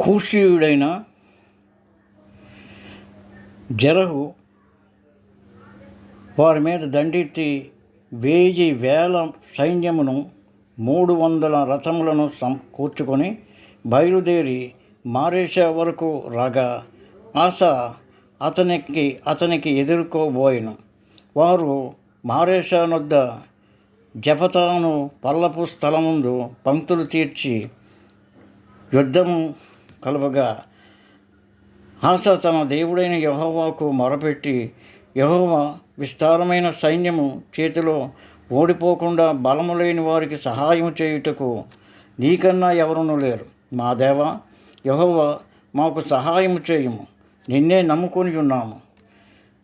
కూషీయుడైన జెరహు వారి మీద దండెత్తి 1000 సైన్యమును 300 రథములను కూర్చుకొని బయలుదేరి మారేషా వరకు రాగా ఆసా అతనికి ఎదుర్కోబోయెను. వారు మారేషా నొద్ద జెఫతాను పల్లపు స్థలముందు పంక్తులు తీర్చి యుద్ధము కలువగా ఆసా తన దేవుడైన యెహోవాకు మొరపెట్టి, యెహోవా విస్తారమైన సైన్యము చేతిలో ఓడిపోకుండా బలము లేని వారికి సహాయం చేయుటకు నీకన్నా ఎవరునూ లేరు. మా దేవా యెహోవా, మాకు సహాయం చేయుము. నిన్నే నమ్ముకొని ఉన్నాము.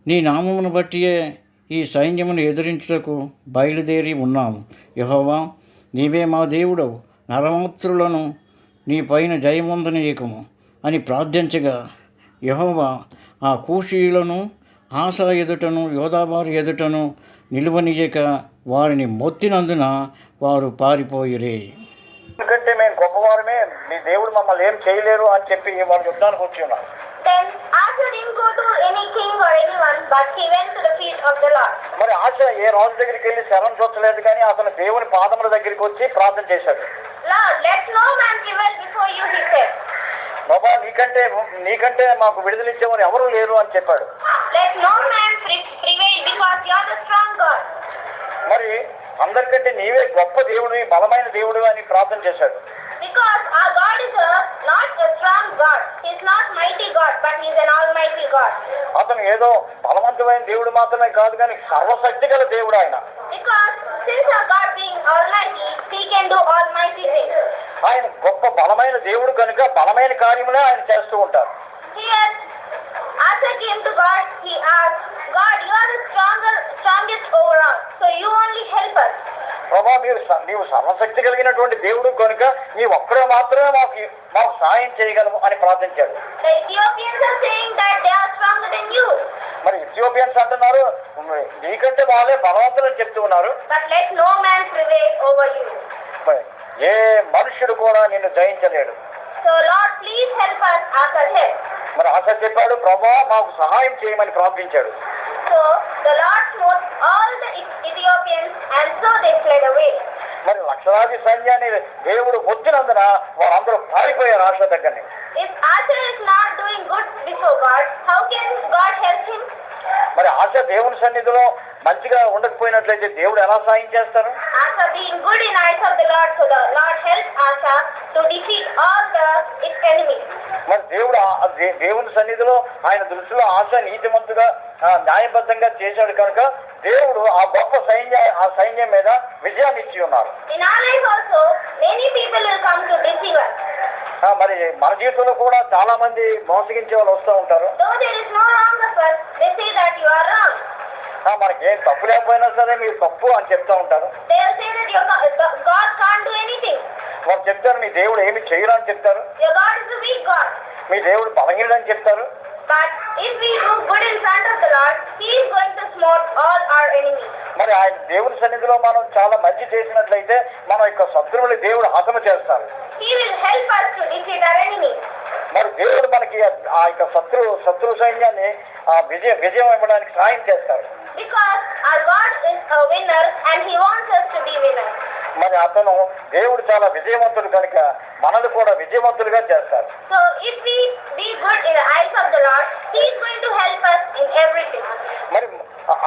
నీ నామమును బట్టియే ఈ సైన్యమును ఎదిరించుటకు బయలుదేరి ఉన్నాము. యెహోవా, నీవే మా దేవుడవు. నరమాత్రులను నీ పైన జయమొందనీయకము అని ప్రార్థించగా యెహోవా ఆ కూషీయులను ఆసా ఎదుటను యోధావారి ఎదుటను నిలువనీయక వారిని మొత్తినందున వారు పారిపోయిరే. ఎందుకంటే మేము గొప్పవారమే, మీ దేవుడు మమ్మల్ని ఏం చేయలేరు అని చెప్పి వాళ్ళు యుద్ధానికి వచ్చి ఉన్నారు. Then Asa didn't go to any king or anyone, but he went to the feet of the Lord. మరి ఆశ ఏ రాజు దగ్గరికి వెళ్ళి శరణు చూడలేదు, కానీ అతను దేవుని పాదముల దగ్గరికి వచ్చి ప్రార్థన చేశాడు. Lord, let no man prevail before you, he said. బాబా, నీకంటే మాకు విడుదలిచ్చేవారు ఎవరు లేరు అని చెప్పాడు. Let no man prevail because you are the strong God. మరి అందరికంటే నీవే గొప్ప దేవుడివి, బలమైన దేవుడు అని ప్రార్థన చేశాడు. Because our God is not a strong God. He is not mighty God, but he is an almighty God. అతను ఏదో బలవంతమైన దేవుడు మాత్రమే కాదు, కానీ సర్వశక్తి గల దేవుడు ఆయన. Because since our God being almighty, he can do almighty things. ఆయన గొప్ప బలమైన దేవుడు కనుక బలమైన కార్యములే ఆయన చేస్తూ ఉంటారు. Here, Asa came to God. He asked, God, you are the strongest overall, so you only help us. ప్రభా, నీవు సర్వశక్తి కలిగినటువంటి దేవుడు కనుక నీ ఒక్కడే మాత్రమే మాకు సహాయం చేయగలము అని ప్రార్థించాడు. The Ethiopians are saying that they are stronger than you. మరి ఇథియోపియన్స్ అంటున్నారు, నీకంటే వాళ్ళే బలవంతులని చెప్తూ ఉన్నారు. But let no man prevail over you. ఏ మనుష్యుడు కూడా నిన్ను జయించలేడు. So Lord, please help us, Asa said. మరి ఆశ చెప్పాడు, ప్రభా మాకు సహాయం చేయమని ప్రార్థించాడు. So the Lord smote all the Ethiopians, and so they fled away. మరి లక్షలాది సైన్యాన్ని దేవుడు వచ్చినందున వారందరూ పారిపోయారు ఆశ దగ్గరని. If Asa is not doing good before God, how can God help him? మరి ఆశ దేవుని సన్నిధిలో మంచిగా ఉండకపోయినట్లయితే దేవుడు ఎలా సాయం చేస్తారు? Asa being good in eyes of the Lord, so the Lord helped Asa to defeat all its enemies. మరి దేవుని సన్నిధిలో ఆయన దృష్టిలో ఆశ నీతిమంతుగా న్యాయబద్ధంగా చేశాడు కనుక దేవుడు ఆ గొప్ప సైన్యం మీద విజయాన్ని ఇచ్చి ఉన్నారు. In our life also, many people will come to deceive us. మరి మన జీవితంలో కూడా చాలా మంది మోసగించే వాళ్ళు వస్తూ ఉంటారు. Though there is no wrong of us, they say that you are wrong. మనకి ఏం తప్పు లేకపోయినా సరే మీరు తప్పు అని చెప్తా ఉంటారు. They will say that God can't do anything. వారు చెప్తారు, మీ దేవుడు ఏమి చేయరు అని చెప్తారు. Your God is a weak God. మీ దేవుడు బలహీనుడు అని చెప్తారు. But if we do good in front of the Lord, He is going to smote all our enemies. మరి ఆయన దేవుని సన్నిధిలో మనం చాలా మంచి చేసినట్లయితే మన యొక్క శత్రువుని దేవుడు హతమ చేస్తారు. He will help us to defeat our enemies. మరి దేవుడు మనకి ఆ యొక్క శత్రు సైన్యాన్ని విజయం ఇవ్వడానికి సహాయం చేస్తారు. Because our God is a winner and He wants us to be winners. మరి దేవుడు చాలా విజయవంతుడు కనుక మనల్ని కూడా విజయవంతులుగా చేస్తారు. So if we be good in the eyes of the Lord, He is going to help us in everything. మరి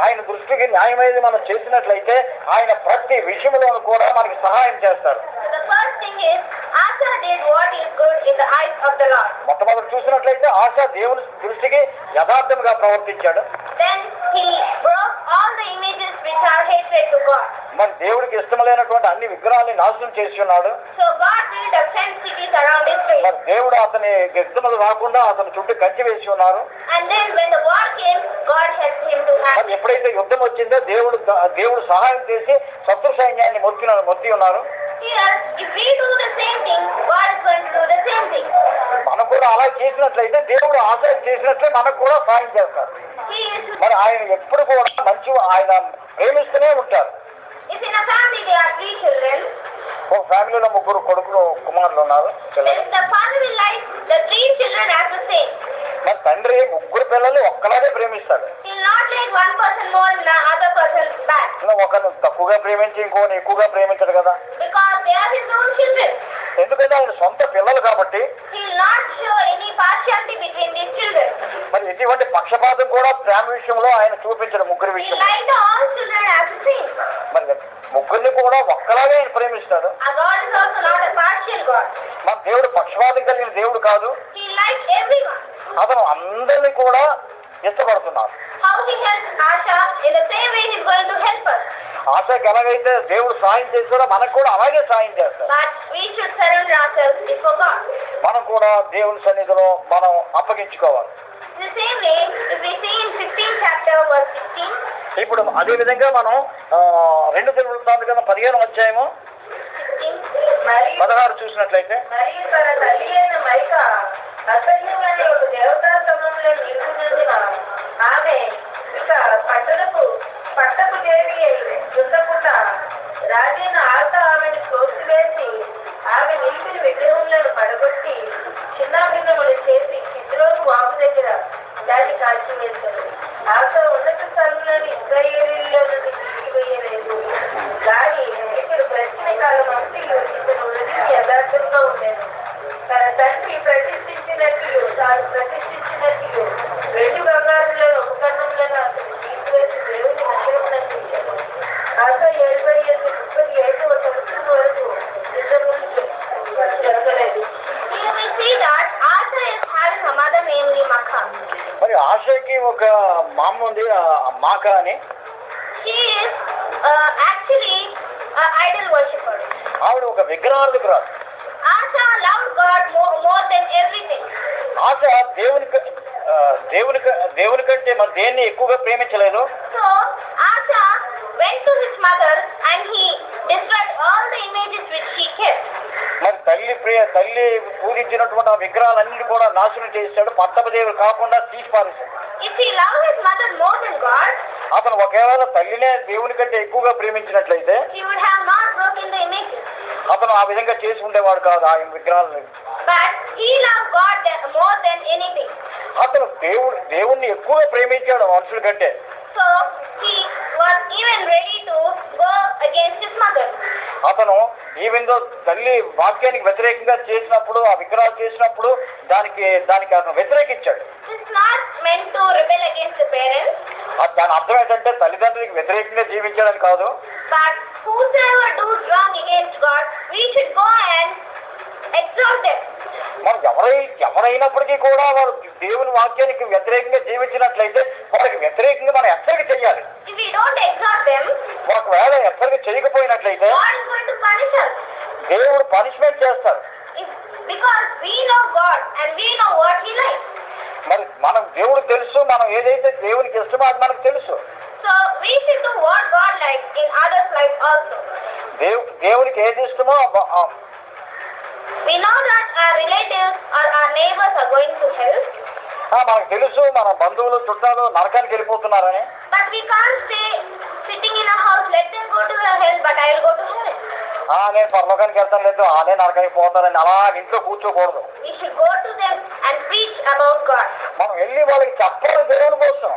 ఆయన దృష్టికి న్యాయమైనది మనం చేసినట్లయితే ఆయన ప్రతి విషయంలో కూడా మనకి సహాయం చేస్తారు. The first thing is, Asa did what is good in the eyes of the Lord. మొట్టమొదటి చూసినట్లయితే ఆశ దేవుని దృష్టికి యథార్థంగా ప్రవర్తించాడు. Then he broke all the images which are hatred to God. మరి దేవుడికి ఇష్టమైనటువంటి అన్ని విగ్రహాన్ని నాశనం చేసి ఉన్నాడు. So God built a fenced cities around Israel. మరి దేవుడు అతని ఇష్టములు రాకుండా అతని చుట్టూ కంచి వేసి ఉన్నారు. And then when the war came, God helped him to have. మరి ఎప్పుడైతే యుద్ధం వచ్చిందో దేవుడు సహాయం చేసి శత్రు సైన్యాన్ని మొత్తి ఉన్నారు. Here, if we do the same thing, God is going to do the same thing. మనం కూడా అలా చేసినట్లయితే దేవుడు ఆశ చేసినట్లే మనకు కూడా సహాయం చేస్తారు. మరి ఆయన ఎప్పుడు కూడా ఆయన ప్రేమిస్తూనే ఉంటారు. If in a family there are 3 children, ఒక ఫ్యామిలీలో 3 కొడుకులు కుమారులు ఉన్నారు. if the father will like the ప్రేమిస్తాడు. He will not like one person more and the other person bad. ఒకరిని తక్కువగా ప్రేమించి ఇంకోని ఎక్కువగా ప్రేమించడు కదా. Because they are his own children. ఎందుకంటే ఆయన సొంత పిల్లలు కాబట్టి He will not show any partiality between these children. మరి ఎటువంటి పక్షపాతం కూడా ప్రేమ విషయంలో ఆయన చూపించడు. ముగ్గురు He విషయం liked all children as the same. మరి ముగ్గురిని కూడా ఒక్కలాగే ఆయన ప్రేమిస్తాడు. Our God is also not a partial God. మన దేవుడు పక్షపాతం కలిగిన దేవుడు కాదు. He likes everyone. అతను అందరినీ కూడా ఇష్టపడుతున్నారు. How he helps Asha, in the same way he is going to help us. ఆశకి ఎలాగైతే దేవుడు సాయం చేస్తాడో మనకు కూడా అలాగే సాయం చేస్తాడు. But we should surrender ourselves before God. మనం కూడా దేవుని సన్నిధిలో మనం అప్పగించుకోవాలి. In the same way, if we see in 15th chapter verse 16. ఇప్పుడు అదే విధంగా మనం 2 దినవృత్తాంతకాండం 15వ అధ్యాయము 16 చూసినట్లయితే, మరియు తన తల్లి అయిన మైక అసహ్యమనే ఒక దేవతా సమూహంలో నిలుపునందున ఆమె ఇక పట్టపు దేవి యుద్ధకుండా రాజైన ఆశ ఆమెను తోసివేసి ఆమె నిలిపిన విగ్రహములను పడగొట్టి చిన్నాభిన్నములు చేసి కిద్రోను వాపు దగ్గర దాన్ని కాల్చివేశారు. ఆశ ఉన్నత స్థలంలోని ఇశ్రాయేలీయుల నుండి తీసివేయలేదు. కానీ ఇప్పుడు ప్రశ్న కాలం అంతయు ఇతను వృద్ధి యథార్థంగా ఉండేది. తన తండ్రి ప్రతిష్ఠించినట్లు తాను ప్రతిష్ఠించినట్లు 2 బంగారుల ఉపకరణములను అతను తీసివేసి దేవుని మందిరమునందించాడు. ఆశ 78-37 సంవత్సరం వరకు యుద్ధం జరగలేదు. Here we see that Asha is having a mother namely Makkah. మరి ఆశకి ఒక మామ ఉంది, మాక అని. She is actually an idol worshipper. ఆవిడ ఒక విగ్రహార్థకురాలు. Asha loved God more than everything. ఆశ దేవుని కంటే మరి దేన్ని ఎక్కువగా ప్రేమించలేదు. So Asha went to his mother and he destroyed all the images which she kept. మరి తల్లి పూజించినటువంటి ఆ విగ్రహాలన్నింటినీ కూడా నాశనం చేశాడు. పట్టపు దేవుడు కాకుండా తీసి పారేశాడు. If he loved his mother more than God, అతను ఒకవేళ తల్లినే దేవుని కంటే ఎక్కువగా ప్రేమించినట్లయితే he would have not broken the images. అతను ఆ విధంగా చేసి ఉండేవాడు కాదు ఆ విగ్రహాలను. But he loved God more than anything. అతను దేవుణ్ణి ఎక్కువగా ప్రేమించాడు మనుషుల కంటే. So he was even ready to go against his mother. అతను ఈవెందో తల్లి వాక్యానికి వ్యతిరేకంగా చేసినప్పుడు, ఆ విగ్రహాలు చేసినప్పుడు దానికి అతను వ్యతిరేకించాడు. It's not meant to rebel against the parents. దాని అర్థం ఏంటంటే తల్లిదండ్రులకు వ్యతిరేకంగా జీవించడం కాదు. But whosoever does wrong against God, we should go and exalt them. మనం ఎవరైనప్పటికీ కూడా వారు దేవుని వాక్యానికి వ్యతిరేకంగా జీవించినట్లయితే వారికి వ్యతిరేకంగా మనం హెచ్చరిక చేయాలి. If we don't exalt them, ఒకవేళ హెచ్చరిక చేయకపోయినట్లయితే God is going to punish us. దేవుడు పనిష్మెంట్ చేస్తారు. Because we know God and we know what He likes. మరి మనం దేవుడు తెలుసు, మనం ఏదైతే దేవునికి ఇష్టమో అది మనకు తెలుసు. So we should do what God likes in others' life also. దేవునికి ఏది ఇష్టమో We know that our relatives or our neighbors are going to hell. మనకు తెలుసు మన బంధువులు చుట్టాలు నరకానికి వెళ్ళిపోతున్నారని. But we can't stay sitting in a house, let them go to the hell, but I will go to heaven. నేను పరలోకానికి వెళ్తాను లేదు, నేను నరకానికి పోతానని అలా ఇంట్లో కూర్చోకూడదు. We should go to them and preach about God. మనం వెళ్ళి వాళ్ళకి చెప్పాలి దేవుని కోసం.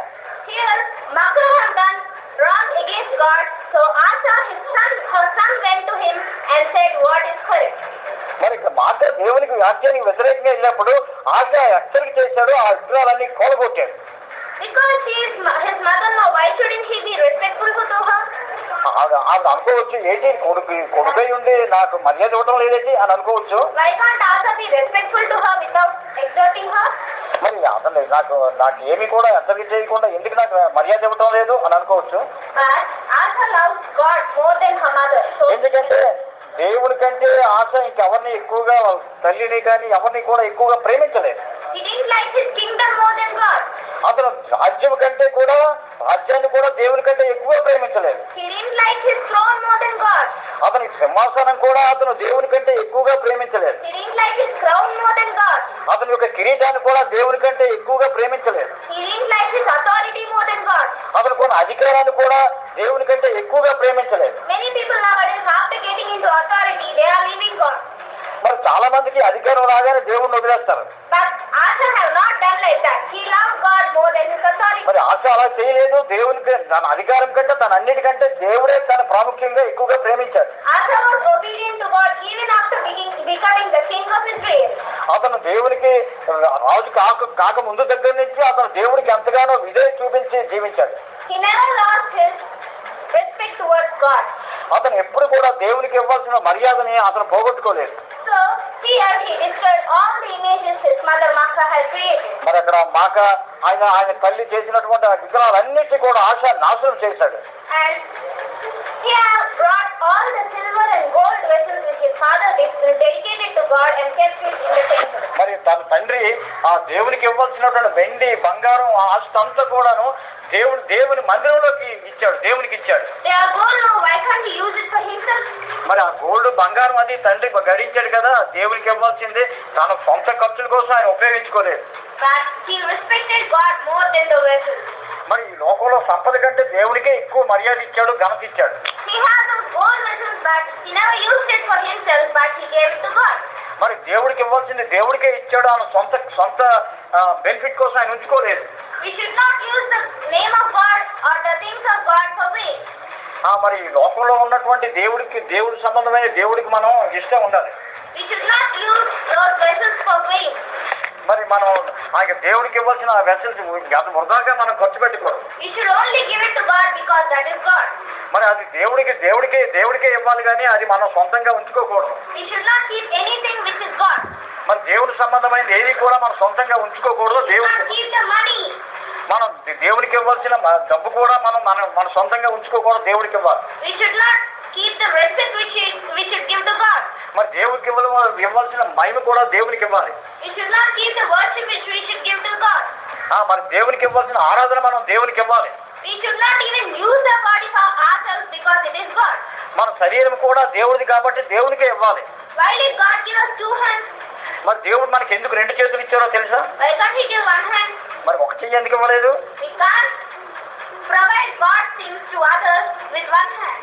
Here, Makkah have done wrong against God, so Asha, her son went to him and said what is correct. మరి మాట దేవునికి వాక్యానికి వ్యతిరేకంగా వెళ్ళినప్పుడు ఆశ హెచ్చరిక చేశాడు, ఆ విగ్రహాలన్నీ కోలగొట్టాడు. Because she is his mother-in-law, why shouldn't he be respectful to her? ఆవిడ అనుకోవచ్చు, ఏంటి కొడుకై ఉండి నాకు మర్యాద ఇవ్వటం లేదేంటి అని అనుకోవచ్చు. Why can't Asha be respectful to her without exerting her? మరి అతను నాకు ఏమి కూడా హెచ్చరిక చేయకుండా ఎందుకు నాకు మర్యాద ఇవ్వటం లేదు అని అనుకోవచ్చు. But Asha loves God more than her mother. So ఎందుకంటే దేవుని కంటే ఆశ ఇంకెవరిని ఎక్కువగా తల్లిని కానీ ఎవరిని కూడా ఎక్కువగా ప్రేమించలేదు. he didn't like his kingdom more than God. అతను రాజ్యాన్ని కూడా దేవుని కంటే ఎక్కువ ప్రేమించలేదు. He didn't like his throne more than God. అతని సింహాసనం కూడా అతను దేవుని కంటే ఎక్కువగా ప్రేమించలేదు. He didn't like his crown more than God. అతని యొక్క కిరీటాన్ని కూడా దేవుని కంటే ఎక్కువగా ప్రేమించలేదు. He didn't like his authority more than God. అతను కొన్ని అధికారాన్ని కూడా దేవుని కంటే ఎక్కువగా ప్రేమించలేదు. Many people nowadays, after getting into authority, they are leaving God. మరి చాలా మందికి అధికారం రాగానే దేవుణ్ణి వదిలేస్తారు. But Asha have not done like like that. He loved God more than his authority. మరి ఆశ అలా చేయలేదు. దేవునికి తన అధికారం కంటే తన అన్నిటికంటే దేవుడే తన ప్రాముఖ్యంగా ఎక్కువగా ప్రేమించాడు. Asa was obedient to God even after becoming the king of Israel. అతను దేవునికి రాజు కాక ముందు దగ్గర నుంచి అతను దేవుడికి ఎంతగానో విధేయ చూపించి జీవించాడు. He never lost his respect towards God. అతను ఎప్పుడు కూడా దేవునికి ఇవ్వాల్సిన మర్యాదని అతను పోగొట్టుకోలేదు. So here he destroyed all the images his mother Makkah had created. మరి అక్కడ మాక ఆయన తల్లి చేసినటువంటి ఆ విగ్రహాలన్నిటి కూడా ఆశ నాశనం చేశాడు. And he has brought all the silver and gold vessels which his father dedicated to God and kept it in the temple. మరి తన తండ్రి ఆ దేవునికి ఇవ్వాల్సినటువంటి వెండి బంగారం ఆస్తి అంతా కూడాను దేవుని మందిరంలోకి ఇచ్చాడు, దేవునికి ఇచ్చాడు. They are gold now, why can't he use it for himself? మరి ఆ గోల్డ్ బంగారం అది తండ్రి గడించాడు కదా, దేవునికి ఇవ్వాల్సింది తన సొంత ఖర్చుల కోసం ఆయన ఉపయోగించుకోలేదు. But he respected God more than the vessels. మరి ఈ లోకంలో సంపద కంటే దేవునికే ఎక్కువ మర్యాద ఇచ్చాడు, ఘనత ఇచ్చాడు. He has those gold vessels, but he never used it for himself, but he gave it to God. మరి దేవుడికి ఇవ్వాల్సింది దేవుడికే ఇచ్చాడు, ఆయన సొంత బెనిఫిట్ కోసం ఆయన ఉంచుకోలేదు. We should not use the name of God or the things of God for vain. మరి ఈ లోకంలో ఉన్నటువంటి దేవుడి సంబంధమైన దేవుడికి మనం ఇష్టం ఉండాలి. We should not use those vessels for vain. మరి మనం ఆయన దేవుడికి ఇవ్వాల్సిన వెసల్స్ అది వృధాగా మనం ఖర్చు పెట్టుకోరు. We should only give it to God because that is God. మరి అది దేవుడికే ఇవ్వాలి కానీ అది మనం సొంతంగా ఉంచుకోకూడదు. We should not keep anything which is God. మరి దేవుడి సంబంధమైన ఏది కూడా మనం సొంతంగా ఉంచుకోకూడదు. We should not keep the money. మనం దేవుడికి ఇవ్వాల్సిన డబ్బు కూడా మన సొంతంగా ఉంచుకోకూడదు, దేవుడికి ఇవ్వాలి. We should not keep the respect which we should give to God. మరి దేవుడికి ఇవ్వాల్సిన మహిమ కూడా దేవునికి ఇవ్వాలి. We should not keep the worship which we should give to God. మరి దేవునికి ఇవ్వాల్సిన ఆరాధన మనం దేవునికి ఇవ్వాలి. We should not even use the body for ourselves because it is God. మన శరీరం కూడా దేవుడిది కాబట్టి దేవునికే ఇవ్వాలి. Why did God give us 2 hands? మరి దేవుడు మనకి ఎందుకు 2 చేతులు ఇచ్చారో తెలుసా? Why can't he give 1 hand? మరి ఒక చెయ్యి ఎందుకు ఇవ్వలేదు? We can't provide God's things to others with 1 hand.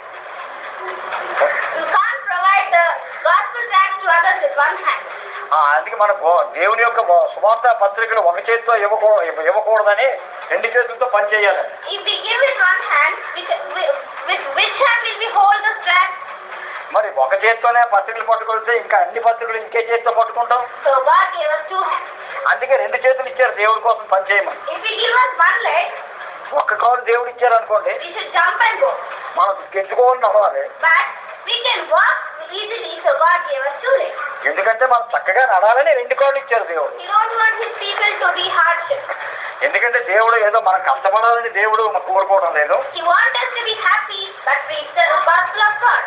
You can't provide the gospel tract to others with 1 hand. అందుకే మన దేవుని యొక్క సువార్త పత్రికలు ఒక చేతితో ఇవ్వకూడదని 2 చేతులతో పని చేయాలి. If we give with 1 hand, with which hand will we hold the tract? మరి ఒక చేతితోనే పత్రికలు పట్టుకొస్తే ఇంకా అన్ని పత్రికలు ఇంకే చేతితో పట్టుకుంటాం. So God gave us 2 hands. అందుకే 2 చేతులు ఇచ్చారు దేవుడి కోసం పని చేయమని. If we give us 1 leg, ఒక్క కాలు దేవుడు ఇచ్చారు అనుకోండి, we should jump and go. మనం గెంతుకోవాలి నడవాలి. But we can walk easily, so God gave us 2 legs. ఎందుకంటే మనం చక్కగా నడాలని 2 కాళ్ళు ఇచ్చారు దేవుడు. He don't want his people to be hardship. ఎందుకంటే దేవుడు ఏదో మనం కష్టపడాలని దేవుడు కోరుకోవడం లేదు. He wants us to be happy, but preach the gospel of God.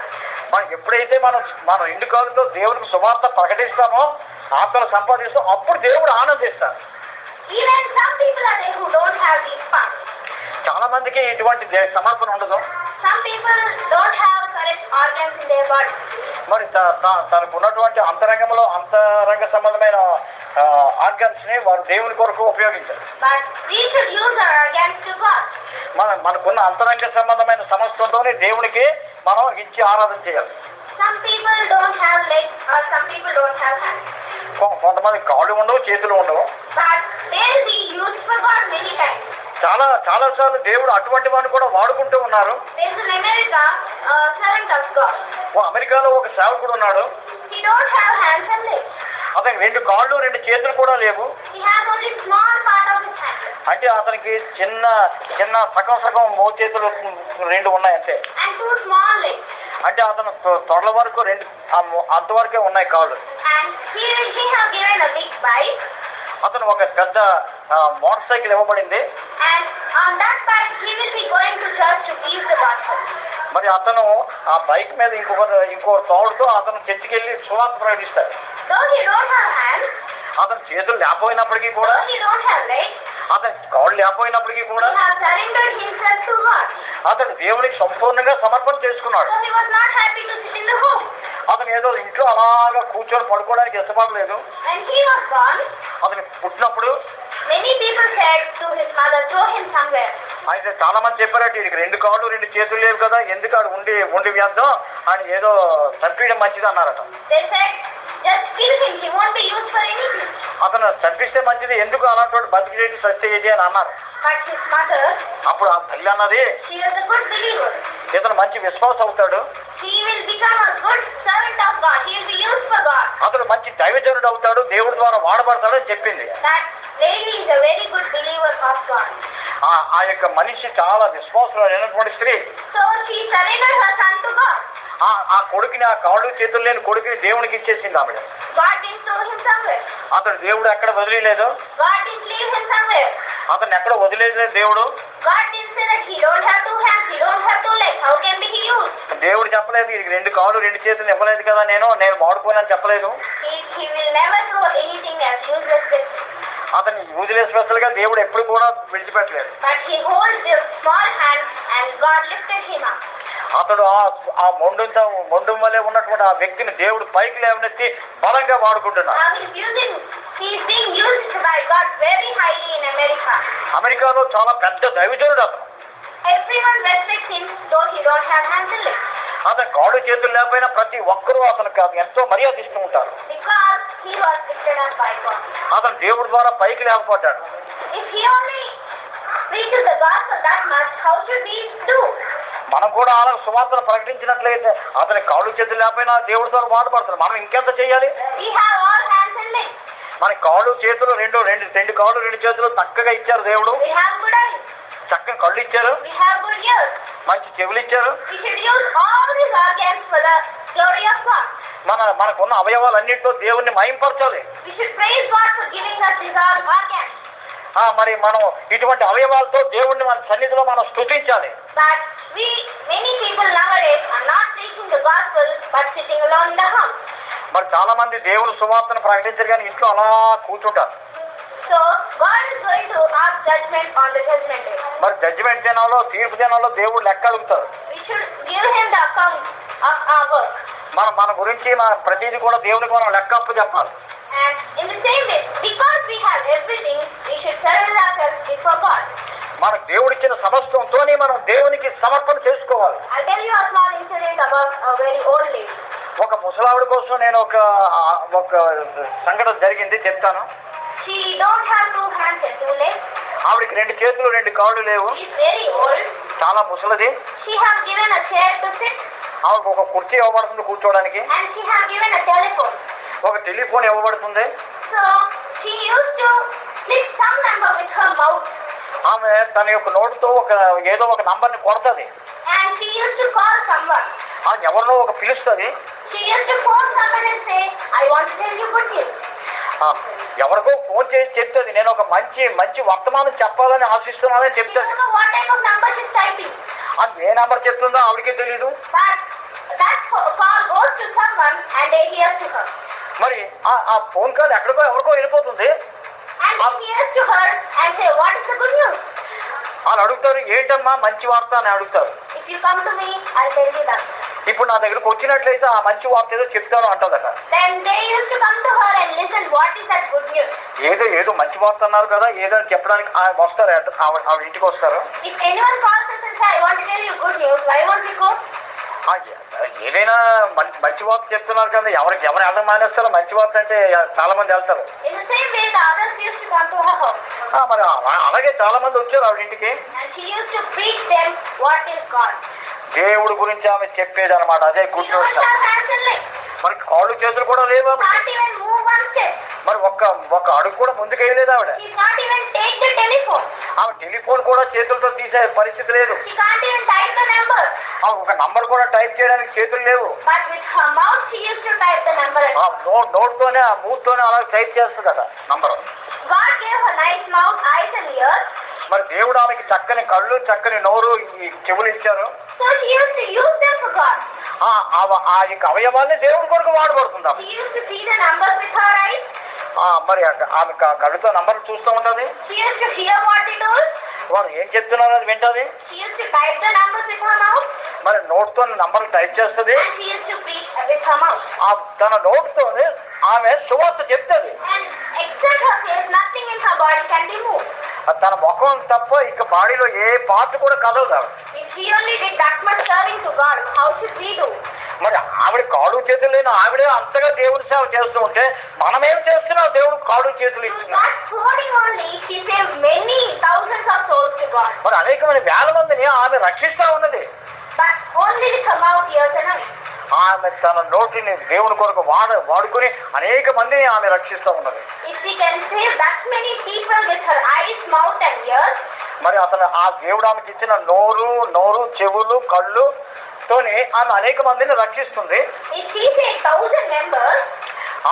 మనం ఎప్పుడైతే మనం 2 కాళ్ళతో దేవునికి సువార్త ప్రకటిస్తామో, ఆత్మలు సంపాదిస్తాం, అప్పుడు దేవుడు ఆనందిస్తాడు. Even some people are there who don't have these parts. చాలా మందికి ఇటువంటి సమర్పణ ఉండదు. Some people don't have correct organs in their body. మరి తనకు ఉన్నటువంటి అంతరంగ సంబంధమైన ఆర్గన్స్ ని వారు దేవుని కొరకు ఉపయోగించారు. But we should use our organs to God. మనకున్న అంతరంగ సంబంధమైన సమస్యతోనే దేవునికి మనం ఇచ్చి ఆరాధన చేయాలి. Some people don't have legs or some people don't have hands. కొంతమంది కాళ్ళు ఉండవు, చేతులు ఉండవు. But they will be used for God many times. చాలా సార్లు దేవుడు అటువంటి వాడిని కూడా వాడుకుంటూ ఉన్నారు. There is in America a servant of God. అమెరికాలో ఒక సేవకుడు ఉన్నాడు. He don't have hands and legs. అతనికి 2 కాళ్ళు 2 చేతులు కూడా లేవు. He has only small part of his hand. అంటే అతనికి చిన్న సగం మోచేతులు 2 ఉన్నాయి అంతే. And 2 small legs. అంటే అతను తొడల వరకు 2 అంతవరకే ఉన్నాయి కాళ్ళు. And he have given a big bike. అతను ఒక పెద్ద మోటార్ సైకిల్ ఇవ్వబడింది. And on that bike he will be going to church to preach the gospel. మరి అతను ఆ బైక్ మీద ఇంకో తోడుతో అతను చర్చికెళ్ళి సువార్త ప్రకటిస్తాడు. Though he don't have hands, అతని చేతులు లేకపోయినప్పటికీ కూడా, though he don't have legs, అతని కాళ్ళు లేకపోయినప్పటికీ కూడా he has surrendered himself to God. అతను దేవునికి సంపూర్ణంగా సమర్పణ చేసుకున్నాడు. So he was not happy to sit in the home. అతను ఏదో ఇంట్లో అలాగా కూర్చొని పడుకోవడానికి ఇష్టపడలేదు. When he was born, అతను పుట్టినప్పుడు many people said to his mother, throw him somewhere. అయితే చాలా మంది చెప్పారట, వీడికి 2 కాళ్ళు 2 చేతులు లేవు కదా, ఎందుకు ఆడు ఉండి వ్యాధం అని ఏదో చంపేయడం మంచిది అన్నారట. They said, just kill him, he won't be used for anything. అతను ఇతను చంపిస్తే మంచిది, ఎందుకు అలాంటి బతికి చేసి సత్య చేసి అని అన్నారు. But his mother, అప్పుడు ఆ తల్లి అన్నది, she was a good believer. ఇతను మంచి విశ్వాసం అవుతాడు, He will become a good servant of God. He will be used for God. అతను మంచి దైవజనుడు అవుతాడు, దేవుడి ద్వారా వాడబడతాడు అని చెప్పింది. That lady is a very good believer of God. ఆ యొక్క మనిషి చాలా విశ్వాసమైనటువంటి స్త్రీ. So she surrendered her son to God. ఆ కొడుకుని, ఆ కాళ్ళు చేతులు లేని కొడుకుని దేవునికి ఇచ్చేసింది ఆవిడ. God didn't throw him somewhere. అతడు దేవుడు ఎక్కడ వదిలేదు, God didn't leave him somewhere. అతను ఎక్కడ వదిలేదు దేవుడు. God didn't say that he don't have 2 hands, he don't have 2 legs. How can be he used? దేవుడు చెప్పలేదు, ఇది 2 కాళ్ళు 2 చేతులు ఇవ్వలేదు కదా, నేను వాడుకోనని చెప్పలేదు. He will never throw anything as useless things. అతను యూజ్లెస్ స్పెషల్ గా దేవుడు ఎప్పుడు కూడా విడిచిపెట్టలేదు. But he holds the small hand and God lifted him up. అతడు ఆ మొండం వల్లే ఉన్నటువంటి ఆ వ్యక్తిని దేవుడు పైకి లేవనెత్తి బలంగా వాడుకుంటున్నాడు. Now he is being used by God very highly in America. అమెరికాలో చాలా పెద్ద దైవజనుడు అతను. Everyone respects him though he don't have hands and legs. అతను కాళ్ళు చేతులు లేకపోయినా ప్రతి ఒక్కరూ అతనికి ఎంతో మర్యాద ఇస్తూ ఉంటారు. Because he was lifted up by God. అతను దేవుడి ద్వారా పైకి లేకపోతాడు. If he only preaches the gospel that much, how should we do? మనం కూడా అలా సువార్తను ప్రకటించినట్లయితే అతని కాళ్ళు చేతులు లేకపోయినా దేవుడి ద్వారా వాడబడతాడు. మనం ఇంకెంత చేయాలి? We have all hands and legs. మన కాళ్ళు చేతులు రెండు కాళ్ళు 2 చేతులు చక్కగా ఇచ్చారు దేవుడు. We have good eyes. చక్కగా కళ్ళు ఇచ్చారు, We have good ears. మంచి చెవులు ఇచ్చారు. We should use all these organs for the glory of God. మనకున్న అవయవాలన్నింటితో దేవుణ్ణి మహింపరచాలి. We should praise God for giving us these organs. మరి మనం ఇటువంటి అవయవాలతో దేవుణ్ణి మన సన్నిధిలో మనం స్తుతించాలి. But many people nowadays are not preaching the gospel but sitting alone in the house. మరి చాలా మంది దేవుని సువార్తను ప్రకటించరు కానీ ఇంట్లో అలా కూర్చుంటారు. So God is going to ask judgment on the judgment day. మరి జడ్జిమెంట్ దినంలో, తీర్పు దినంలో దేవుడు లెక్క అడుగుతారు. We should give him the account of our work. మన గురించి మన ప్రతిదీ కూడా దేవునికి మనం లెక్క అప్పు చెప్పాలి. And in the same way, because we have everything, we should surrender ourselves before God. మనకు దేవుడిచ్చిన సమస్తంతో మనం దేవునికి సమర్పణ చేసుకోవాలి. I'll tell you a small incident about a very old lady. ఒక ముసలావిడ కోసం నేను ఒక సంఘటన జరిగింది చెప్తాను. She don't have 2 hands and 2 legs. ఆవిడకి 2 చేతులు 2 కాళ్ళు లేవు, She is very old. చాలా ముసలిది. She have given a chair to sit ఆవిడకు ఒక కుర్చీ ఇవ్వబడుతుంది కూర్చోవడానికి, and she have given a telephone. ఒక టెలిఫోన్ ఇవ్వబడుతుంది. So she used to click some number with her mouth ఆమె తన యొక్క నోటుతో ఏదో ఒక నంబర్ని కొడుతుంది. and she used to call someone. ఎవరినో ఒక పిలుస్తుంది. She used to phone someone and say, I want to tell you good news. ఎవరికో ఫోన్ చేసి చెప్తుంది, నేను ఒక మంచి వర్తమానం చెప్పాలని ఆశిస్తున్నానని You చెప్తుంది. don't know what type of number she's typing. అది ఏ నంబర్ చెప్తుందో ఆవిడకే తెలీదు. But that call goes to someone and they hear to her. మరి ఆ ఫోన్ కాల్ ఎవరికో వెళ్ళిపోతుంది. And he hears to her and say, what is the good news? వాళ్ళు అడుగుతారు, ఏంటమ్మా మంచి వార్త అని అడుగుతారు. If you come to me, I'll tell you that. ఇప్పుడు నా దగ్గరకు వచ్చినట్లయితే ఆ మంచి వార్త ఏదో చెప్తాను అంటదట. Then they used to come to her and listen, what is that good news? ఏదో మంచి వార్త అన్నారు కదా, ఏదో అని చెప్పడానికి వస్తారు, ఆవిడ ఇంటికి వస్తారు. If anyone calls us and says, I want to tell you good news, why won't we go? ఏదైనా మంచి వార్త చెప్తున్నారు కదా, ఎవరు వెళ్ళడం మానేస్తారో, మంచి వార్త అంటే చాలా మంది వెళ్తారు. In the same way, the others used to come to her house. మరి అలాగే చాలా మంది వచ్చారు ఆవిడ ఇంటికి. And she used to preach them what is God. దేవుడి గురించి ఆమె చెప్పేది అనమాట. అదే She good don't news. have hands and legs. మరి కాళ్ళు చేతులు కూడా లేవు ఆమె. Can't even move one step. మరి ఒక్క అడుగు కూడా ముందుకు వేయలేదు ఆవిడ. She can't even take the telephone. ఆమె టెలిఫోన్ కూడా చేతులతో తీసే పరిస్థితి లేదు. She can't even type the number. ఆమె ఒక నంబర్ కూడా టైప్ చేయడానికి చేతులు లేవు. But with her mouth, she used to type the number. నోట్తోనే, ఆ మూత్తోనే అలా టైప్ చేస్తుందట number. God gave her nice mouth, eyes and ears. మరి దేవుడు ఆమెకి చక్కని కళ్ళు, చక్కని నోరు, ఈ చెవులు ఇచ్చారు. So she used to use them for God. ఆ యొక్క అవయవాన్ని దేవుడి కొరకు వాడబడుతుంది. She used to see the numbers with her eyes. మరి ఆమె కళ్ళతో నంబర్ చూస్తూ ఉంటది. She used to hear what they told. వారు ఏం చెప్తున్నారో అది వింటది. She used to type the numbers with her mouth. మరి నోట్తో నంబర్ టైప్ చేస్తుంది. And she used to preach with her mouth. తన నోట్తోనే ఆమె సువార్త చెప్తుంది. And except her face, nothing in her body can be moved. తన ముఖం తప్ప ఇక బాడీలో ఏ పార్ట్ కూడా కదలదు. If she only did that much serving to God, how should we do? మరి ఆవిడ కాడు చేతులు లేని ఆవిడే అంతగా దేవుని సేవ చేస్తూ ఉంటే మనమేం చేస్తున్నాం? దేవుడు కాడు చేతులు ఇస్తున్నాం. Not holding only, she saved many thousands of souls to God. మరి అనేకమైన వేల మందిని ఆమె రక్షిస్తా ఉన్నది. But only with her mouth, ears and eyes. ఆమె తన నోటిని దేవుని కొరకు వాడుకుని అనేక మందిని ఆమె రక్షిస్తూ ఉన్నది. If she can save that many people with her eyes, mouth and ears, మరి అతను ఆ దేవుడు ఆమెకి ఇచ్చిన నోరు చెవులు కళ్ళు తోని ఆమె అనేక మందిని రక్షిస్తుంది. if she saved 1,000 members,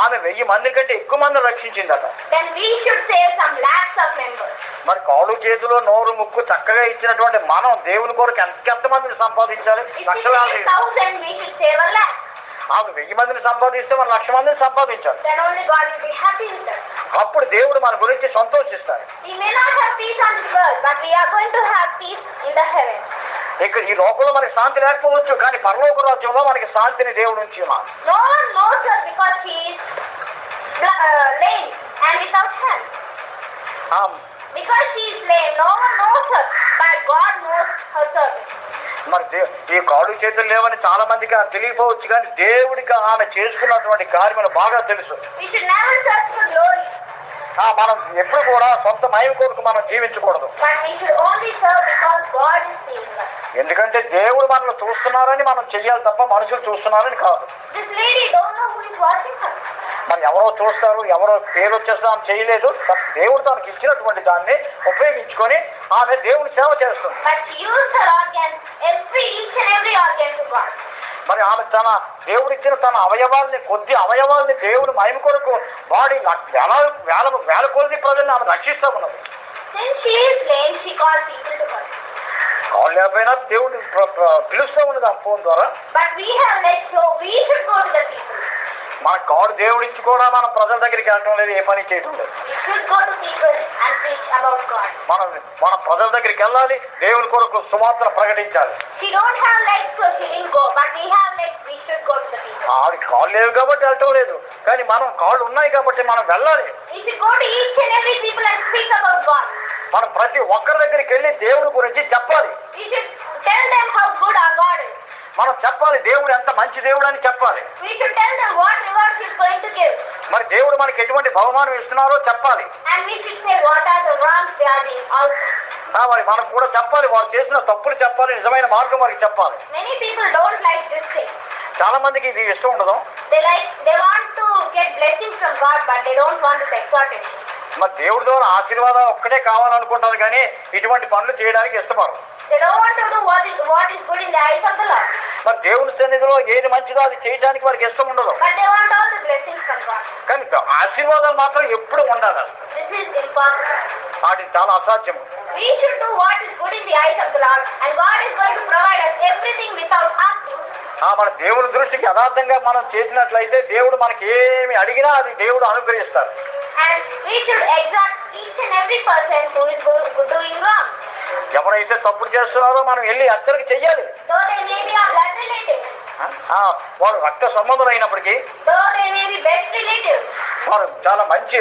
ఆమె 1000 మంది కంటే ఎక్కువ మందిని రక్షించిందట. then we should save some lakhs of members. మరి కాళ్ళు చేతులు నోరు ముక్కు చక్కగా ఇచ్చినటువంటి మనం దేవుని కొరకు ఎంత మందిని సంపాదించాలి? If we లక్షలాది. save 1,000, we should save a lakh. ఆమె 1000 మందిని సంపాదిస్తే మనం 1,00,000 మందిని సంపాదించాలి. Then only God will be happy with us. అప్పుడు దేవుడు మన గురించి సంతోషిస్తాడు. We may not have peace on this world, but we are going to have peace in the heavens. ఇక్కడ ఈ లోకంలో మనకి శాంతి లేకపోవచ్చు, కానీ పరలోక రాజ్యంలో మనకి శాంతిని దేవుడు నుంచి ఉన్నాడు. No one knows her because she is lame and without hands. Because she is lame, no one knows her, but God knows her service. మరి ఈ కాళ్ళు చేతులు లేవని చాలా మందికి తెలియకపోవచ్చు, కానీ దేవుడికి ఆమె చేసుకున్నటువంటి కార్యములు బాగా తెలుసు. We should never search for glory, మనం ఎప్పుడు కూడా సొంత మహిమ కొరకు మనం జీవించకూడదు. but we should only serve because God is seeing us. ఎందుకంటే దేవుడు మనల్ని చూస్తున్నారని మనం చెయ్యాలి తప్ప మనుషులు చూస్తున్నారని కాదు. This lady don't know who is watching her. మరి ఎవరో చూస్తారు, ఎవరో పేరు వచ్చేస్తే ఆమె చేయలేదు. దేవుడు తనకి ఇచ్చినటువంటి దాన్ని ఉపయోగించుకొని ఆమె దేవుని సేవ చేస్తుంది. But she used her organs, each and every organ to God. మరి ఆమె దేవుడిచ్చిన తన కొద్ది అవయవాల్ని దేవుడు మహిమ కొరకు వాడి వేల కొద్ది ప్రజల్ని ఆమె రక్షిస్తా ఉన్నది. Since she is lame, she called people to God. కాళ్ళు లేకపోయినా దేవుడు పిలుస్తూ ఉన్నది ఆ ఫోన్ ద్వారా. But we have legs, so we should go to the people. మన కాడు దేవుడు ఇచ్చి కూడా మనం ప్రజల దగ్గరికి వెళ్ళటం లేదు, ఏ పని చేయటం లేదు. We should go to people and preach about God. మన ప్రజల దగ్గరికి వెళ్ళాలి, దేవుని కొరకు సువార్తను ప్రకటించాలి. She don't have legs, so she didn't go. But we have legs, we should go to the people. ఆవిడ కాళ్ళు లేవు కాబట్టి వెళ్ళటం లేదు, కానీ మనం కాళ్ళు ఉన్నాయి కాబట్టి మనం వెళ్ళాలి. We should go to each and every people and speak about God. మనం ప్రతి ఒక్కరి దగ్గరికి వెళ్ళి దేవుని గురించి చెప్పాలి. We should tell them how good our God is. మనం చెప్పాలి దేవుడు ఎంత మంచి దేవుడు అని చెప్పాలి. We should tell them what rewards He is going to give. మరి దేవుడు మనకి ఎటువంటి బహుమానం ఇస్తున్నారో చెప్పాలి. And we should say what are the wrongs they are doing also. మరి మనం కూడా చెప్పాలి, వారు చేసిన తప్పులు చెప్పాలి, నిజమైన మార్గం వారికి చెప్పాలి. Many people don't like this thing. చాలా మందికి ఇది ఇష్టం ఉండదు. They want to get blessings from God, but they don't want to exhort Him. మరి దేవుడి ద్వారా ఆశీర్వాదం ఒక్కటే కావాలనుకుంటారు, కానీ ఇటువంటి పనులు చేయడానికి ఇష్టపడరు. They don't want to do what is good in the eyes of the Lord. మరి దేవుని సన్నిధిలో ఏది మంచిదో అది చేయడానికి వారికి ఇష్టం ఉండదు. But they want all the blessings from God. కానీ ఆశీర్వాదాలు మాత్రం ఎప్పుడు ఉండాలి. This is impossible. అది చాలా అసాధ్యం. We should do what is good in the eyes of the Lord, and God is going to provide us everything without asking. మన దేవుని దృష్టికి యథార్థంగా మనం చేసినట్లయితే దేవుడు మనకి ఏమి అడిగినా అది దేవుడు అనుగ్రహిస్తారు. And we should exhort each and every person who is doing wrong. ఎవరైతే తప్పుడు చేస్తున్నారో మనం వెళ్ళి హెచ్చరిక చెయ్యాలి. Though they may be our blood relatives. వారు రక్త సంబంధులు అయినప్పటికీ, Though they may be best relatives. వారు చాలా మంచి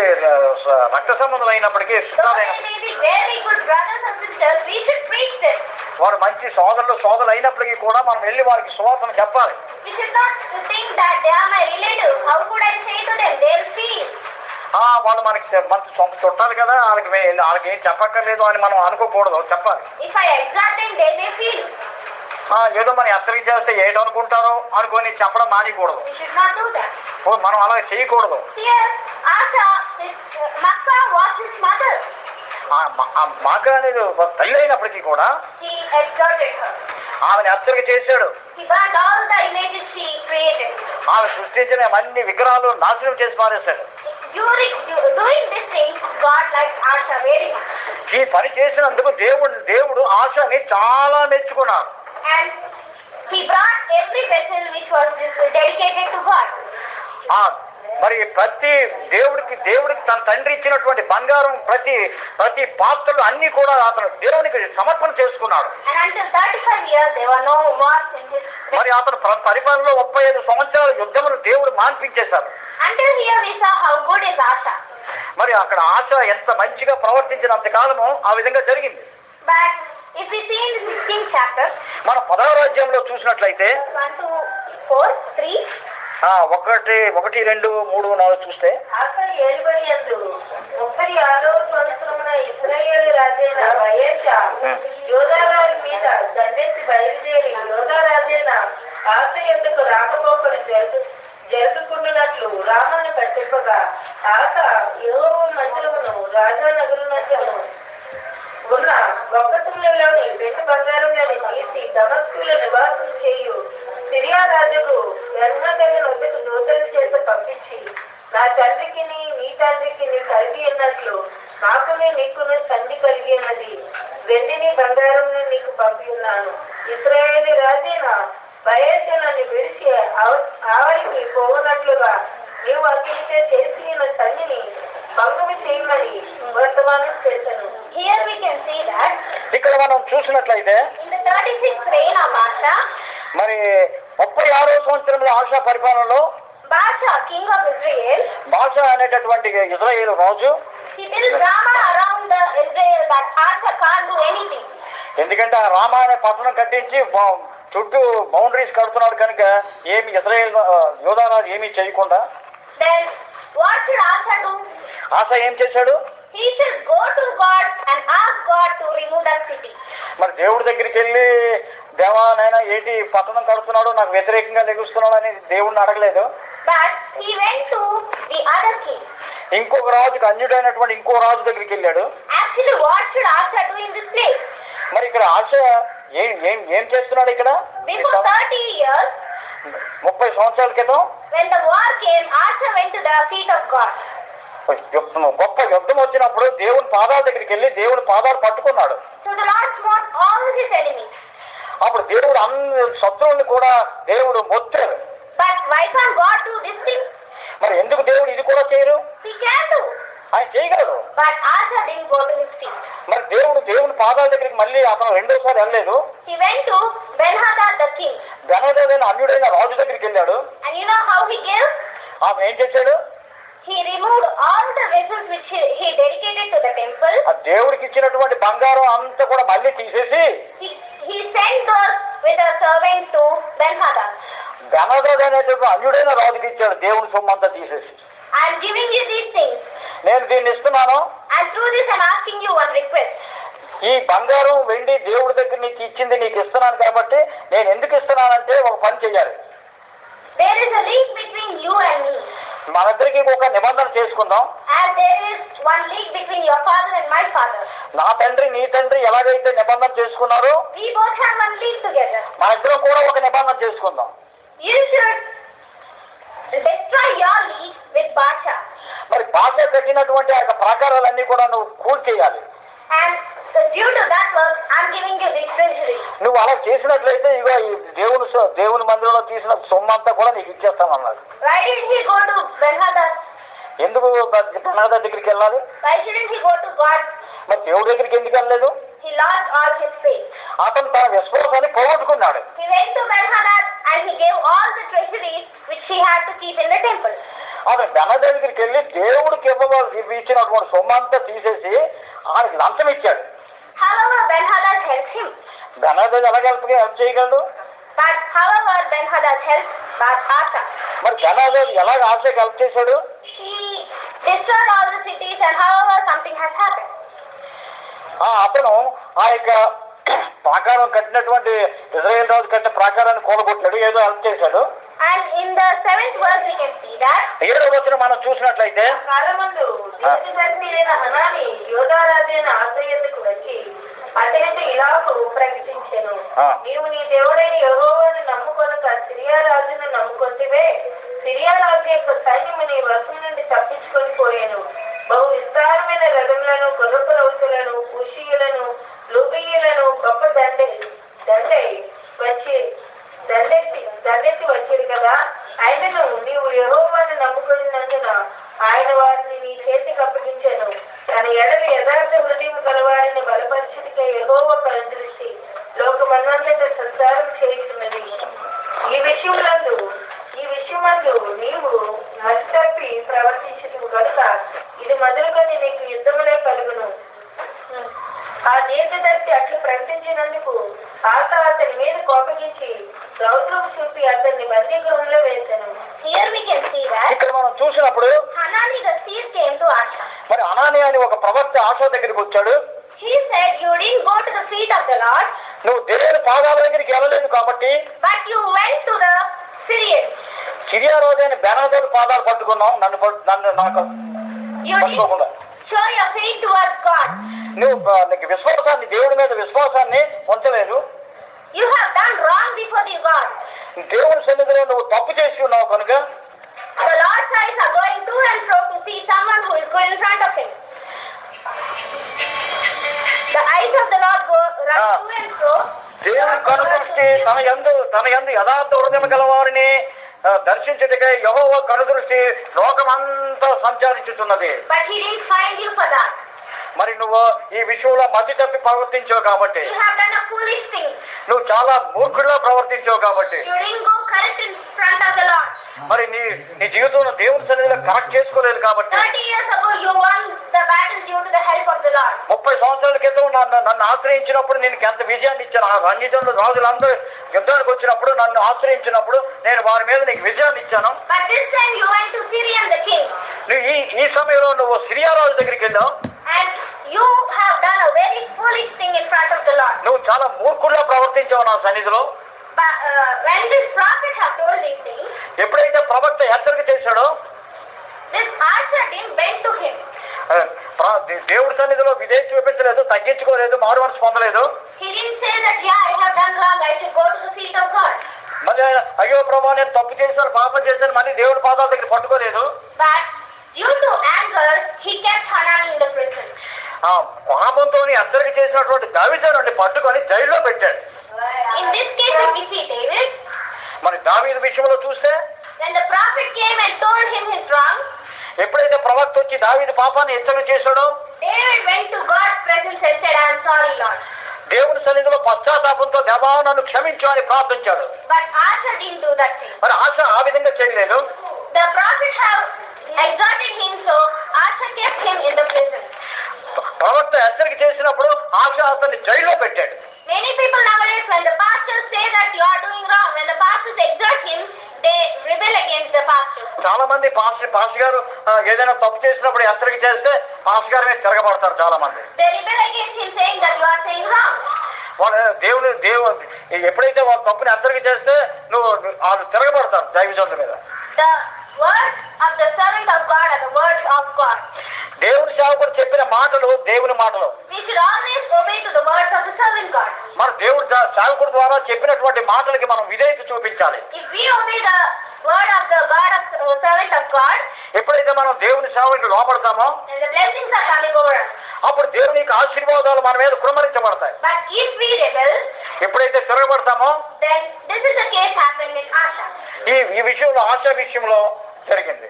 రక్త సంబంధులు అయినప్పటికీ, Though they may be very good brothers and sisters, we should preach them. వారు మంచి సోదరులు అయినప్పటికీ కూడా మనం వెళ్ళి వారికి సువార్తను చెప్పాలి. We should not think that they are my relatives. How could I say to them? They'll feel. వాళ్ళు మనకి మంచి సొంత చుట్టాలి కదా, వాళ్ళకి ఏం చెప్పక్కర్లేదు అని మనం అనుకోకూడదు, చెప్పాలి. If I exhort them, they may feel. ఏదో మనం హెచ్చరిక చేస్తే ఏటనుకుంటారో అనుకొని చెప్పడం మానేయకూడదు. We should not do that. మనం అలా చేయకూడదు. Here, Asa, Makka was his mother. మాక అనేది తల్లి అయినప్పటికీ కూడా He exhorted her. ఆమెను హెచ్చరిక చేశాడు. He burned all the images she created. ఆమె సృష్టించిన అన్ని విగ్రహాలు నాశనం చేసి పారేశాడు. Doing this thing, God likes Asa very much. ఈ పని చేసినందుకు దేవుడు ఆశని చాలా మెచ్చుకున్నాడు. And he brought every vessel which was dedicated to God. మరి ప్రతి దేవుడికి తన తండ్రి ఇచ్చినటువంటి బంగారం ప్రతి పాత్రలు అన్ని కూడా అతను దేవునికి సమర్పణ చేసుకున్నాడు. And until 35 years there were no wars in his. మరి అతను పరిపాలనలో 35 సంవత్సరాల యుద్ధములు దేవుడు మాన్పించేశారు. Until here we saw how good is Asa. మరి అక్కడ ఆశ ఎంత మంచిగా ప్రవర్తించినంత కాలము ఆ విధంగా జరిగింది. But if we see in the 16th chapter, మన 10వ అధ్యాయంలో చూసినట్లయితే 1 to 4, 3. 1, 2, 3, 4 చూస్తే ఆసా ఏలుబడి యందు 36వ సంవత్సరమున ఇశ్రాయేలు రాజైన బయెషా యోధారాజు మీద దండెత్తి బయలుదేరి యోధారాజైన ఆస యందుకు రాకపోకలు జరుగుకున్నట్లు రామాను కట్టింపగా ఆస యెహోవా మందిరమును రాజానగరునకు ఉన్న గొప్పతులలోని వెండి బంగారంలోని తీసి దమస్కులో నివాసం చేయు సిరియా రాజుకు బెన్హదదు వద్దకు దూతలు చేత పంపించి, నా తండ్రికి నీ తండ్రికి కలిగి ఉన్నట్లు నాకునే నీకునే సంధి కలిగి ఉన్నది, వెండిని బంగారంని నీకు పంపి ఉన్నాను. ఇశ్రాయేలు రాజైన బయెషాను విడిచి ఆవరికి పోవునట్లుగా నీవు అతనితో చేసి సంధిని భంగము చేయమని వర్తమానం చేశాను. Here we can see that ఇక్కడ మనం చూసినట్లయితే in the 36th reign of Asa, మరి 36వ సంవత్సరంలో ఆశా పరిపాలనలో Baasha, king of Israel, బాష అనేటటువంటి ఇజ్రాయేలు రాజు he built Rama around the Israel that Asa can't do anything. ఎందుకంటే ఆ రామ అనే పట్టణం కట్టించి చుట్టూ బౌండరీస్ కడుతున్నాడు కనుక ఏమి ఇజ్రాయేల్ యోధారాజు ఏమీ చేయకుండా Then what should Asa do? ఆశ ఏం చేశాడు? He should go to God and ask God to remove that city. మరి దేవుడి దగ్గరికి వెళ్ళి దేవా నాయనా ఏంటి పట్టణం కడుతున్నాడు, నాకు వ్యతిరేకంగా లెగుస్తున్నాడు అని దేవుడిని అడగలేదు. But he went to the other king. ఇంకొక రాజుకి అన్యుడైనటువంటి ఇంకో రాజు దగ్గరికి వెళ్ళాడు. Actually, what should Asa do in this place? మరి ఇక్కడ ఆశ ఏం చేస్తున్నాడు ఇక్కడ? Before 30 years, 30 సంవత్సరాల క్రితం when the war came, Asa went to the feet of God. గొప్ప యుద్ధం వచ్చినప్పుడు దేవుని పాదాల దగ్గరికి వెళ్ళి దేవుని పాదాలు పట్టుకున్నాడు. So the Lord smote all his enemies. అప్పుడు దేవుడు అన్ని శత్రువుల్ని కూడా దేవుడు మొత్తారు. But why can't God do this thing? మరి ఎందుకు దేవుడు ఇది కూడా చేయరు? He can do. ఆయన చేయగలడు. But Asa didn't go to his feet. మరి దేవుని పాదాల దగ్గరికి మళ్ళీ అతను రెండోసారి వెళ్ళలేదు. He went to Ben-Hadad the king. బెన్హదదు అన్యుడైన రాజు దగ్గరికి వెళ్ళాడు. And you know how he gave? ఆమె ఏం చేశాడు? He removed all the vessels which he dedicated to the temple. ఆ దేవుడికి ఇచ్చినటువంటి బంగారం అంతా కూడా మళ్ళీ తీసేసి He sent those with a servant to Ben-Hadad. బెన్హదదు అనేటువంటి అన్యుడైన రాజుకి ఇచ్చాడు దేవుని సొమ్ము అంతా తీసేసి. I am giving you these things. నేను దీన్ని ఇస్తున్నాను. And through this I am asking you one request. ఈ బంగారం వెండి దేవుడి దగ్గర నీకు ఇచ్చింది నీకు ఇస్తున్నాను కాబట్టి నేను ఎందుకు ఇస్తున్నానంటే ఒక పని చెయ్యాలి. There is a league between you and me. మనిద్దరికి ఒక నిబంధన చేసుకుందాం. As there is one league between your father and my father. నా తండ్రి నీ తండ్రి ఎలాగైతే నిబంధన చేసుకున్నారో We both have one league together. మనిద్దరం కూడా ఒక నిబంధన చేసుకుందాం. You should destroy your league with Baasha. మరి భాష కట్టినటువంటి ఆ యొక్క ప్రాకారాలన్నీ కూడా నువ్వు కూల్చేయాలి. And due to that work, I am giving you this treasury. నువ్వు అలా చేసినట్లయితే ఇక ఈ దేవుని మందిరంలో తీసిన సొమ్మంతా కూడా నీకు ఇచ్చేస్తాను అన్నాడు. Why didn't he go to Ben-Hadad? ఎందుకు బెన్హదదు దగ్గరికి వెళ్ళాలి? Why shouldn't he go to God? మరి దేవుడి దగ్గరికి ఎందుకు వెళ్ళలేదు? He lost all his faith. అతను తన విశ్వాసాన్ని పోగొట్టుకున్నాడు. He went to Ben-Hadad and he gave all the treasuries which he had to keep in the temple. అతను బెన్హదదు దగ్గరికి వెళ్ళి దేవుడికి ఇచ్చినటువంటి సొమ్మంతా తీసేసి ఆయనకి లంచం ఇచ్చాడు. However, Ben-Hadad helped him. బెన్హదదు ఎలా హెల్ప్ చేయగలడు? But however, Ben-Hadad helped Asa. మరి బెన్హదదు ఎలాగ ఆశకి హెల్ప్ చేశాడు? He destroyed all the cities and however something has happened. అతను ఆ యొక్క ప్రాకారం కట్టినటువంటి ఇజ్రాయేల్ రాజు కట్టిన ప్రాకారాన్ని కూలగొట్టాడు, ఏదో హెల్ప్ చేశాడు. And in the 7th verse we can see that 7వ వచనం మనం చూసినట్లయితే కాలమందు దేశదర్శి అయిన హనాని యోధారాజైన ఆస యొద్దకు వచ్చి అతనితో ఇలాగూ ప్రకటించెను. నీవు నీ దేవుడైన యెహోవాను నమ్ముకొనక సిరియా రాజును నమ్ముకొంటివే. సిరియా రాజు యొక్క సైన్యము నీ వశం నుండి తప్పించుకొని పోయాను. బహు విస్తారమైన రథములను, గుర్రపు రౌతులను, కుషీయులను, లూబీయులను గొప్ప దండెత్తి వచ్చేది కదా. అయినను నీవు యెహోవాను నమ్ముకున్నందున ఆయన వారిని నీ చేతికి అప్పగించాను. తన ఎడల యథార్థ హృదయం గలవారిని బలపరిచినకై యెహోవా కనుదృష్టి లోకమందంతటా సంచారం చేయుచున్నది. ఈ విషయమందు నీవు మతి తప్పి ప్రవర్తించదు కనుక చూచినందుకు ఆశ అతని మీద కోపగించి రౌద్రం చూపి అతన్ని బందీ గృహంలో వేశాను. Here we can see that ఇక్కడ మనం చూసినప్పుడు Hanani the thief came to Asha. మరి అనాని అని ఒక ప్రవక్త ఆశ దగ్గరికి వచ్చాడు. He said, you didn't go to the feet of the Lord, నువ్వు దేవుని పాదాల దగ్గరికి వెళ్ళలేదు కాబట్టి but you went to the Syrians. Syria రోజైన బెనాదోడు పాదాలు పట్టుకున్నావు, నన్ను నాకు You పట్టుకోకుండా. didn't show your faith towards God. నువ్వు నీకు విశ్వాసాన్ని, దేవుడి మీద విశ్వాసాన్ని ఉంచలేదు. You have done wrong before the God. దేవుని సన్నిధిలో నువ్వు తప్పు చేసి ఉన్నావు కనుక The Lord's eyes are going to and fro to see someone who is going in front of him. The eyes of the Lord go run to and fro. దేవుని కనుదృష్టి తన యందు యథార్థ హృదయం గలవారిని దర్శించుటకై యెహోవా కనుదృష్టి లోకమంతా సంచారించుతున్నది. But he didn't find you for that. మరి నువ్వు ఈ విషయంలో మధ్య తప్పి ప్రవర్తించావు కాబట్టి, You have done a foolish thing. నువ్వు చాలా మూర్ఖుడిగా ప్రవర్తించావు కాబట్టి, You didn't go correct in front of the Lord. మరి నీ జీవితంలో దేవుని సన్నిధిలో కరెక్ట్ చేసుకోలేదు కాబట్టి 30 years ago you won the battle due to the help of the Lord. 30 సంవత్సరాల క్రితం నన్ను ఆశ్రయించినప్పుడు నేను ఎంత విజయాన్ని ఇచ్చాను. ఆ అన్యజనులు రాజులందరూ యుద్ధానికి వచ్చినప్పుడు నన్ను ఆశ్రయించినప్పుడు నేను వారి మీద నీకు విజయాన్ని ఇచ్చాను. But this time you went to Syrian the king. నువ్వు ఈ సమయంలో నువ్వు సిరియా రాజు దగ్గరికి వెళ్ళావు. And you have done a very foolish thing in front of the Lord. నువ్వు చాలా మూర్ఖుడిగా ప్రవర్తించావు నా సన్నిధిలో. But when this prophet have told these things, ఎప్పుడైతే ప్రవక్త హెచ్చరిక చేశాడో this Asher didn't bend to him. దేవుడి సన్నిధిలో విధేయత చూపించలేదు, తగ్గించుకోలేదు, మారు మనసు పొందలేదు. He didn't say that, yeah, I have done wrong, I should go to the feet of God. మళ్ళీ అయ్యో ప్రభా నేను తప్పు చేశాను, పాపం చేశాను, మళ్ళీ దేవుడి పాదాల దగ్గర పట్టుకోలేదు. But due to anger, he kept Hanani in the prison. పాపంతో హెచ్చరిక చేసినటువంటి దావీదుని పట్టుకొని జైల్లో పెట్టాడు. In this case, if we see David, మరి దావీదు విషయంలో చూస్తే when the prophet came and told him his wrong, ఎప్పుడైతే ప్రవక్త వచ్చి దావీదు పాపాన్ని హెచ్చరిక చేశాడో David went to God's presence and said, I am sorry, Lord. దేవుని సన్నిధిలో పశ్చాత్తాపంతో దేవా నన్ను క్షమించు అని ప్రార్థించాడు. But Asher didn't do that thing. మరి ఆశ ఆ విధంగా చేయలేదు. The prophet have exhorted him, so Asher kept him in the prison. ప్రవక్త హెచ్చరిక చేసినప్పుడు ఆశ అతన్ని జైల్లో పెట్టాడు. Many people nowadays, when the pastors say that you are doing wrong, when the pastors exhort him, they rebel against the pastors. చాలా మంది pastor గారు ఏదైనా తప్పు చేసినప్పుడు హెచ్చరిక చేస్తే పాస్టర్ గారి మీద తిరగబడతారు చాలా మంది. They rebel against him saying that you are saying wrong. వాళ్ళు ఎప్పుడైతే వాళ్ళు తప్పుని హెచ్చరిక చేస్తే వాళ్ళు తిరగబడతారు దైవజనుల మీద. The words of the servant of God are the words of God. దేవుని సేవకుడు చెప్పిన మాటలు దేవుని మాటలు. We should always obey to the words of the servant God. మన దేవుడు సేవకుడు ద్వారా చెప్పినటువంటి మాటలకి మనం విధేయత చూపించాలి. If we obey the word of the God of servant of God, ఎప్పుడైతే మనం దేవుని సేవకుడికి లోపడతామో then the blessings are coming over us. అప్పుడు దేవుని యొక్క ఆశీర్వాదాలు మన మీద కుమ్మరించబడతాయి. But if we rebel, ఎప్పుడైతే తిరగబడతామో then this is the case happened in Asha. ఈ విషయంలో ఆశ విషయంలో జరిగింది.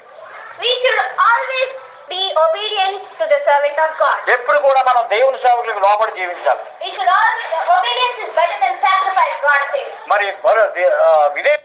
We should always be obedient to the servant of God. ఎప్పుడు కూడా మనం దేవుని సేవకులకు లోబడి జీవించాలి. We should always, obedience is better than sacrifice, God says. మరి విధేయ